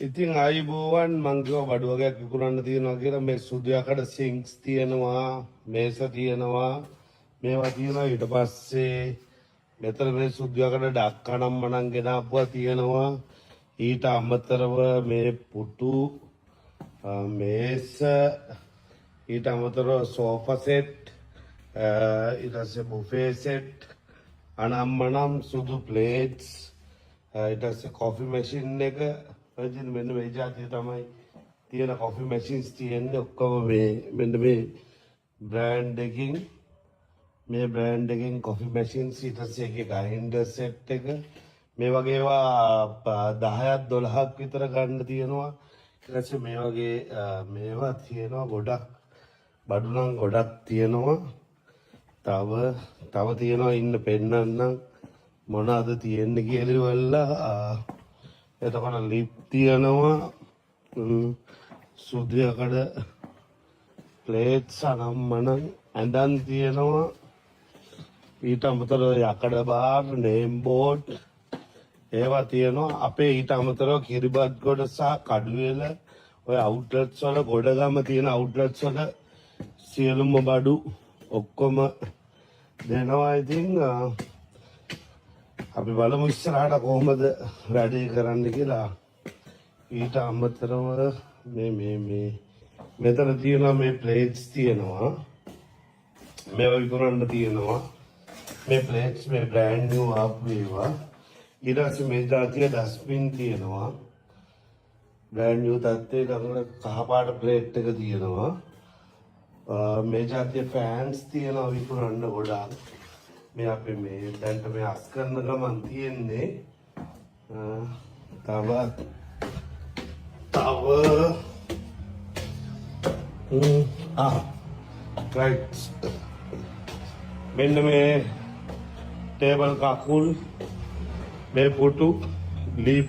ඉතින් ආයිබෝවන් මං කිව්වා බඩු වගේක් විකුණන්න තියෙනවා කියලා මේ සුදු යකඩ සිංක්ස් තියෙනවා මේස තියෙනවා මේවා තියෙනවා ඊට පස්සේ මෙතන මේ සුදු යකඩ ඩක්කනම් මනම් ගෙනාපුවා තියෙනවා ඊට අමතරව මේ පුටු මේස ඊට අමතරව සෝෆා සෙට් ඊට පස්සේ බුෆේ සෙට් අනම්මනම් සුදු ප්ලේට්ස් ඊට පස්සේ කොෆි මැෂින් එක රජින් මෙන්න මේ જાතිය තමයි තියෙන කොෆි මැෂින්ස් තියෙන්නේ ඔක්කොම මේ මෙන්න මේ බ්‍රෑන්ඩ් එකකින් කොෆි මැෂින්ස් ඊට පස්සේ ඒකේ ග්‍රයින්ඩර් සෙට් එක මේ වගේ ඒවා 10ක් 12ක් විතර ගන්න තියෙනවා ඊට පස්සේ මේ වගේ මේවා තියෙනවා ගොඩක් බඩු නම් ගොඩක් තියෙනවා තව තියෙනවා ඉන්න පෙන්නන්නම් මොනවද තියෙන්නේ කියලා ඉවරලා එතකොට ලිප් තියෙනවා සුදු යකඩ ප්ලේට්ස් අනම්මනම් ඇඳන් තියෙනවා ඊට අමතරව යකඩ බාර් නේම් බෝඩ් ඒවා තියෙනවා අපේ ඊට අමතරව කිරිබත් ගොඩ සහ කඩුවෙල ඔය අවුට්ලට්ස් වල ගොඩගම තියෙන අවුට්ලට්ස් වල සියලුම බඩු ඔක්කොම දෙනවා ඉතින් අපි බලමු ඉස්සරහට කොහොමද වැඩේ කරන්න කියලා ඊට අමතරව මේ මෙතන තියෙනවා මේ ප්ලේට්ස් තියෙනවා මේවා විකුණන්න තියෙනවා මේ ප්ලේට්ස් මේ බ්‍රෑන්ඩ් නිව් ආපු ඒවා ඊට පස්සේ මේ જાතිය ඩස්බින් තියෙනවා බ්‍රෑන්ඩ් නිව් තත්ත්වයේ ළඟට කහපාට ප්ලේට් එක තියෙනවා මේ જાතිය ෆෑන්ස් තියෙනවා විකුණන්න ගොඩාක් මේ අපි මේ දැන්ට මේ අස් කරන ගමන් තියෙන්නේ තව රයිට් මෙන්න මේ ටේබල් කකුල් මේ පුටු ලී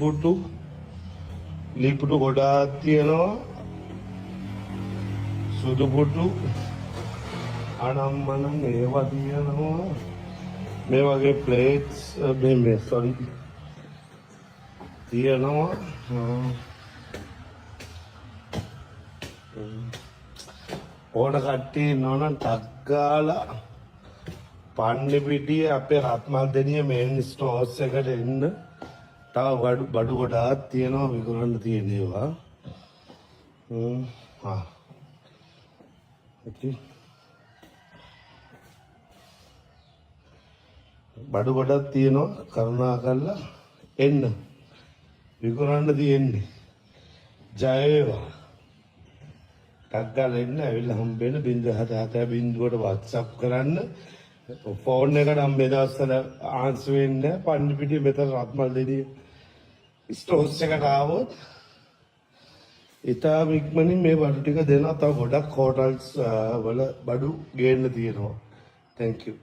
පුටු ගොඩාක් තියෙනවා සුදු පුටු අනම්මනම් ඒවා තියෙනවා මේ වගේ ප්ලේට්ස් මේ සොරි තියෙනවා ඕන කට්ටිය ඉන්නවනම් ටක් ගාලා පන්නිපිටියේ අපේ රත්මල් දෙනිය මේන් ස්ටෝර්ස් එකට එන්න තව බඩු ගොඩාක් තියෙනවා විකුණන්න තියෙන ඒවා බඩු ගොඩක් තියෙනවා කරුණාකරලා එන්න විකුණන්න තියෙන්නේ ජය වේවා ටක් ගාලා එන්න ඇවිල්ලා හම්බෙන්න 077 WhatsApp කරන්න ෆෝන් එකට නම් මේ දවස්වල ආන්සර් වෙන්නේ පන්නිපිටිය මෙතන රත්මල් දෙනිය ස්ටෝර්ස් එකට ආවොත් ඉතාම ඉක්මනින් මේ බඩු ටික දෙනවා තව ගොඩක් හෝටල්ස් වල බඩු ගේන්න තියෙනවා thank you